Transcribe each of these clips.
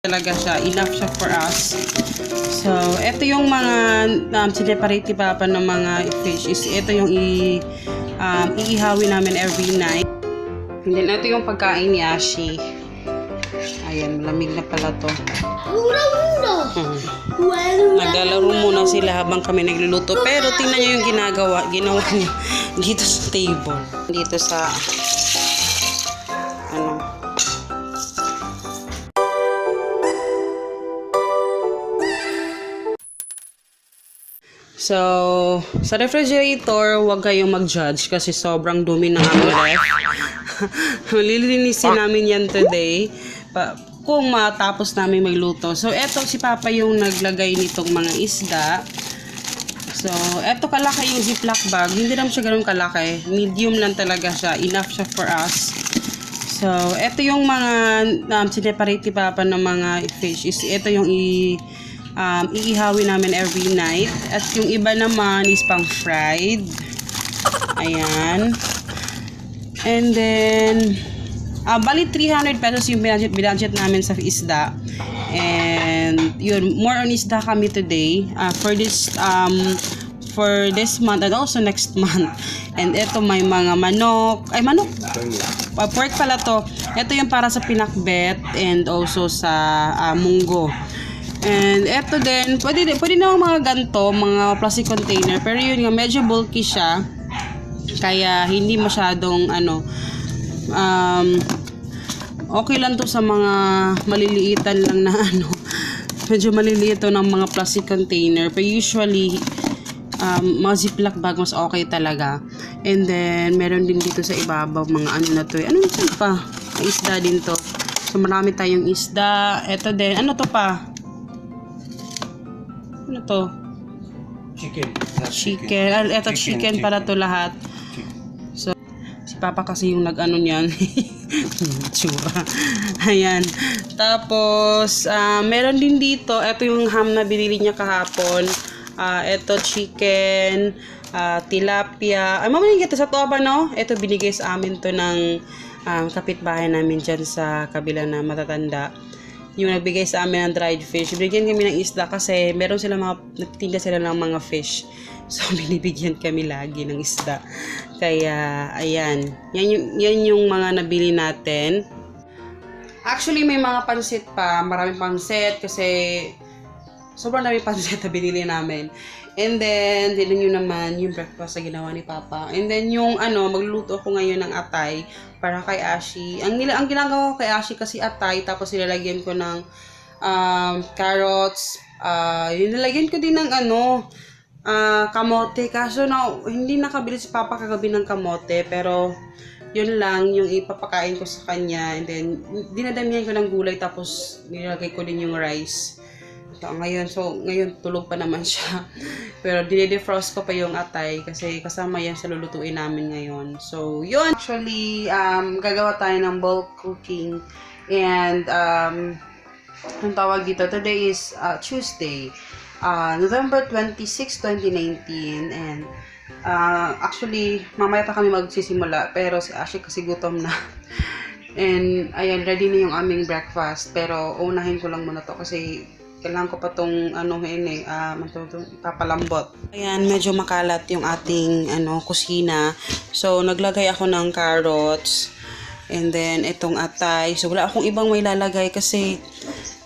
Talaga siya, enough siya for us. So, ito yung mga sineparate ni Papa ng mga fish is ito yung iihawin namin every night. And then, ito yung pagkain ni Ashi. Ayan, malamig na pala to. Naglalaro muna sila habang kami nagluluto. Pero tingnan nyo yung ginawa niya dito sa table. Dito sa So, sa refrigerator, huwag kayong mag-judge kasi sobrang dumi ng aming ref. Lilinisin namin yan today kung matapos namin magluto. So, eto si Papa yung naglagay nitong mga isda. So, eto kalaki yung ziplock bag. Hindi naman siya ganun kalaki. Medium lang talaga siya. Enough siya for us. So, eto yung mga sineparate ni Papa ng mga fish. Is ito yung iihawin namin every night. At yung iba naman is pang fried. Ayan. And then, bali 300 pesos yung budget namin sa isda. And, yun, more on isda kami today. For this month and also next month. And ito may mga manok. Ay, manok! Pork pala to. Ito yung para sa pinakbet and also sa munggo. And eto din, pwede na mga ganto, mga plastic container. Pero yun nga, medyo bulky siya. Kaya hindi masyadong okay lang to sa mga maliliitan lang na medyo maliliit to ng mga plastic container. Pero usually, mga ziplock bag mas okay talaga. And then, meron din dito sa ibabaw mga na to. Ano ito pa? May isda din to. So, marami tayong isda. Eto din, ano to pa? Ano to? Chicken. Ito chicken para to lahat. So, si Papa kasi yung nag-ano niyan. Tsura. Ayan. Tapos, meron din dito. Ito yung ham na binili niya kahapon. Ito chicken, tilapia. Ay, mamaling kita sa toba, no? Ito binigay sa amin to ng kapitbahay namin dyan sa kabila na matatanda. Yung nagbigay sa amin ng dried fish. Binigyan kami ng isda kasi meron sila nagtitinda sila ng mga fish. So, binibigyan kami lagi ng isda. Kaya, ayan. Yan yung mga nabili natin. Actually, may mga pansit pa. Maraming pansit kasi sobrang dami pansit na binili namin. And then, din nyo naman yung breakfast na ginawa ni Papa. And then, yung magluluto ako ngayon ng atay para kay Ashi. Ang ginagawa ko kay Ashi kasi atay, tapos nilalagyan ko ng carrots. Nilalagyan ko din ng kamote. Kaso hindi nakabili si Papa kagabi ng kamote. Pero, yun lang yung ipapakain ko sa kanya. And then, dinadamihan ko ng gulay tapos nilalagay ko din yung rice. Ngayon tulog pa naman siya. Pero dinidefrost ko pa yung atay kasi kasama yan sa lulutuin namin ngayon. So, yun. Actually, gagawa tayo ng bulk cooking. And, ang tawag dito, today is Tuesday, November 26, 2019. And, actually, mamaya pa kami magsisimula. Pero si Ashi kasi gutom na. And, ayan, ready na yung aming breakfast. Pero, unahin ko lang muna to kasi kailangan ko pa itong papalambot. Ayan, medyo makalat yung ating kusina. So, naglagay ako ng carrots. And then, itong atay. So, wala akong ibang may lalagay kasi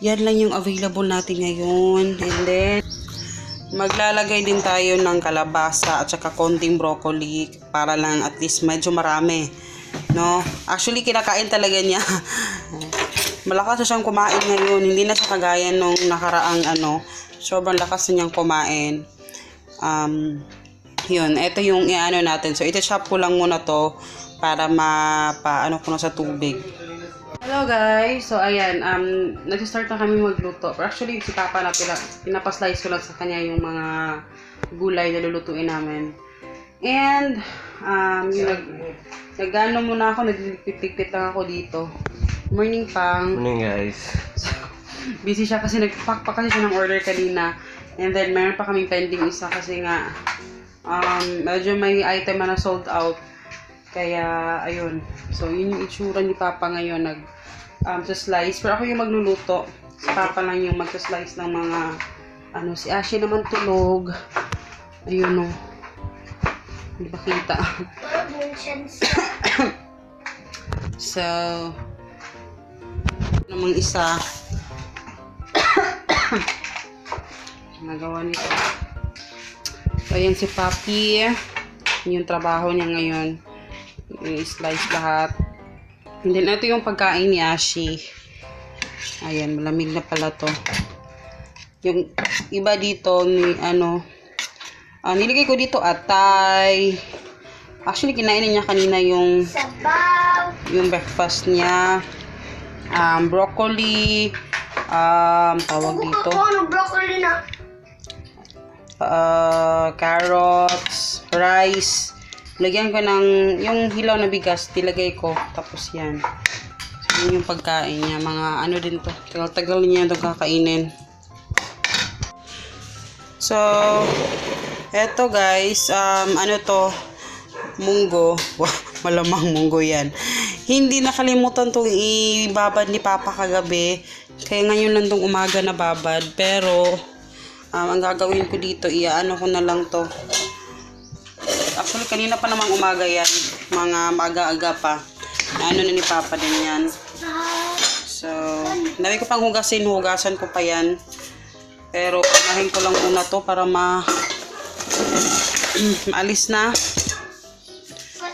yan lang yung available natin ngayon. And then, maglalagay din tayo ng kalabasa at saka konting broccoli para lang at least medyo marami. No? Actually, kinakain talaga niya. Malakas na siyang kumain ngayon. Hindi na siya kagaya nung nakaraang sobrang lakas na niyang kumain. Yun, ito yung natin. So, iti-chop ko lang muna to para mapaano ko na sa tubig. Hello guys! So, ayan, nag-start na kami magluto. Pero actually, si Papa na pinapaslice ko lang sa kanya yung mga gulay na lulutuin namin. And, nag-ano muna ako, nagpipit lang ako dito. Morning, Pang. Morning, guys. So, busy siya kasi nag-pack pa kasi siya ng order kanina. And then, meron pa kaming pending isa kasi nga, medyo may item na sold out. Kaya, ayun. So, yun yung itsura ni Papa ngayon. Sa slice. Pero ako yung magluluto. Si Papa lang yung mag-slice ng mga si Ashi naman tulog. Ayun o. Hindi ba kita? So, namang isa. Nagawa nito. So, ayan si Papi. Yung trabaho niya ngayon. I-slice lahat. And then, ito yung pagkain ni Ashi. Ayan, malamig na pala to. Yung iba dito, nilagay ko dito atay. Actually, kinainin niya kanina yung breakfast niya. Broccoli. Tawag dito. Broccoli na. Carrots, rice. Lagyan ko ng yung hilaw na bigas, nilagay ko. Tapos yan. So, yun yung pagkain niya. Mga din to. Tagal-tagal niya ito kakainin. So, eto guys, to, munggo. Malamang munggo yan. Hindi nakalimutan itong ibabad ni Papa kagabi. Kaya ngayon lang itong umaga na babad. Pero, ang gagawin ko dito, ko na lang to. Actually, kanina pa namang umaga yan. Mga maaga-aga pa. Na ni Papa din yan. So, dami ko pang hugasan ko pa yan. Pero, unahin ko lang muna to para maalis na.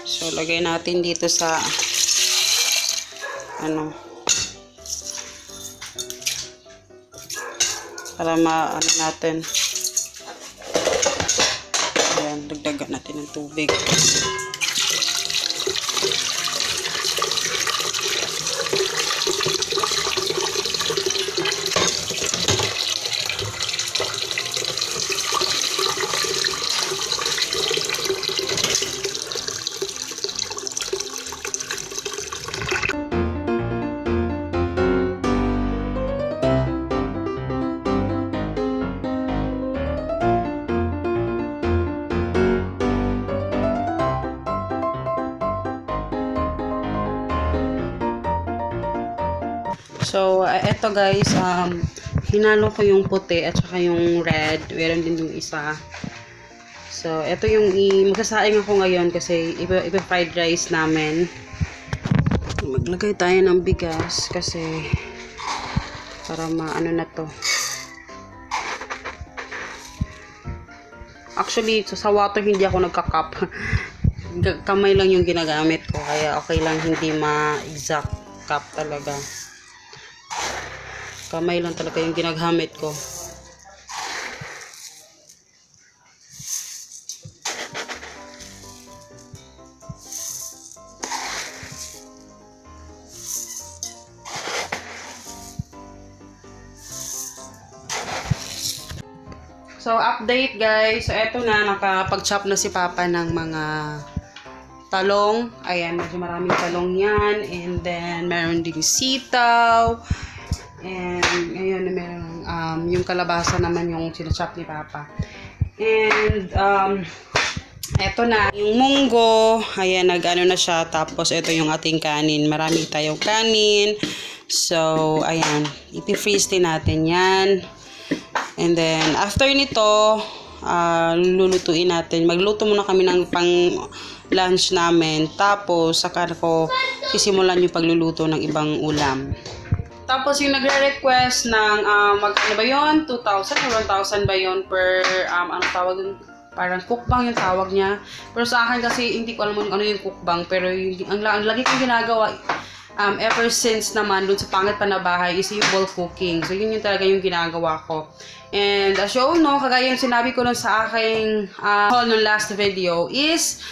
So, lagay natin dito sa para natin. Ayan, dagdagan natin ng tubig. So, eto guys, hinalo ko yung puti at saka yung red. Meron din yung isa. So, eto yung magsasaing ako ngayon kasi iba fried rice namin. Maglagay tayo ng bigas kasi para na to. Actually, sa water hindi ako nagka-cup. Kamay lang yung ginagamit ko. Kaya okay lang hindi ma-exact cup talaga. Kamay lang talaga yung ginagamit ko. So, update guys. So, eto na. Nakapag-chop na si Papa ng mga talong. Ayan, medyo maraming talong yan. And then, meron din sitaw. And, ngayon, meron yung kalabasa naman yung sinachop ni Papa. And, eto na. Yung munggo. Ayan, nag-ano na siya. Tapos, eto yung ating kanin. Marami tayong kanin. So, ayan. Ipi-freeze din natin yan. And then, after nito, lulutuin natin. Magluto muna kami ng pang-lunch namin. Tapos, saka ko sisimulan yung pagluluto ng ibang ulam. Tapos, yung nagre-request ng, magkano ba yun? 2,000 or 1,000 ba yun per, ano tawag yun? Parang cookbang yung tawag niya. Pero sa akin kasi, hindi ko alam ano yung cookbang. Pero ang lagi kong ginagawa, ever since naman, dun sa pangit pa na bahay, is yung bowl cooking. So, yun yung talaga yung ginagawa ko. And as you all know, kagaya yung sinabi ko nun sa aking haul ng last video, is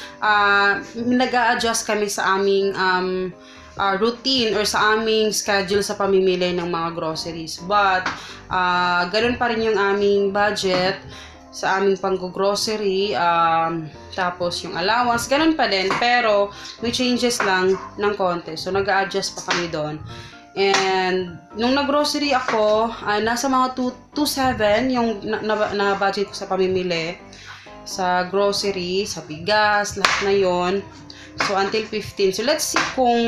nag-a-adjust kami sa aming routine or sa aming schedule sa pamimili ng mga groceries. But, ganun pa rin yung aming budget sa aming pang-grocery, tapos yung allowance, ganun pa din, pero may changes lang ng konti. So, nag-a-adjust pa kami doon. And, nung nag-grocery ako, nasa mga 2,700 yung na-budget ko sa pamimili. Sa grocery, sa bigas, lahat na yon. So, until 15. So, let's see kung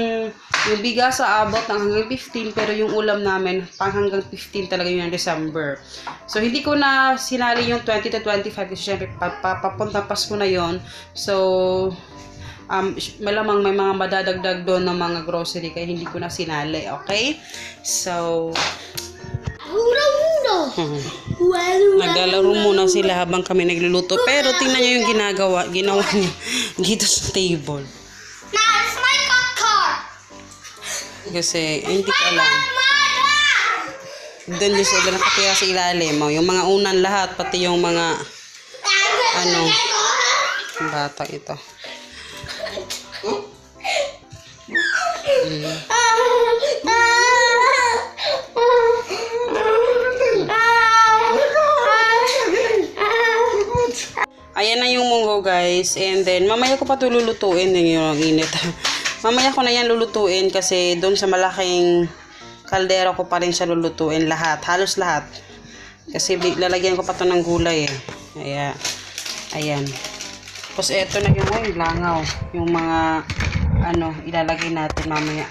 yung bigas aabot ng hanggang 15, pero yung ulam namin, pang hanggang 15 talaga yun ng December. So, hindi ko na sinali yung 20 to 25 kasi syempre, papunta Pasko na yon. So, malamang may mga madadagdag doon ng mga grocery, kaya hindi ko na sinali, okay? So, naglalaro muna sila habang kami nagluluto. Pero tingnan nyo yung ginawa niya dito sa table. It's my car. Kasi hindi ko alam. Doon yung sila nakatira sa ilalim. Yung mga unan lahat, pati yung mga bata ito. Ayan na yung munggo, guys. And then, mamaya ko pa ito lulutuin. Yung init. Mamaya ko na yan lulutuin kasi doon sa malaking kaldero ko pa rin siya lulutuin lahat. Halos lahat. Kasi lalagyan ko pa ito ng gulay eh. Ayan. Tapos eto na yung langaw. Yung mga ilalagay natin mamaya.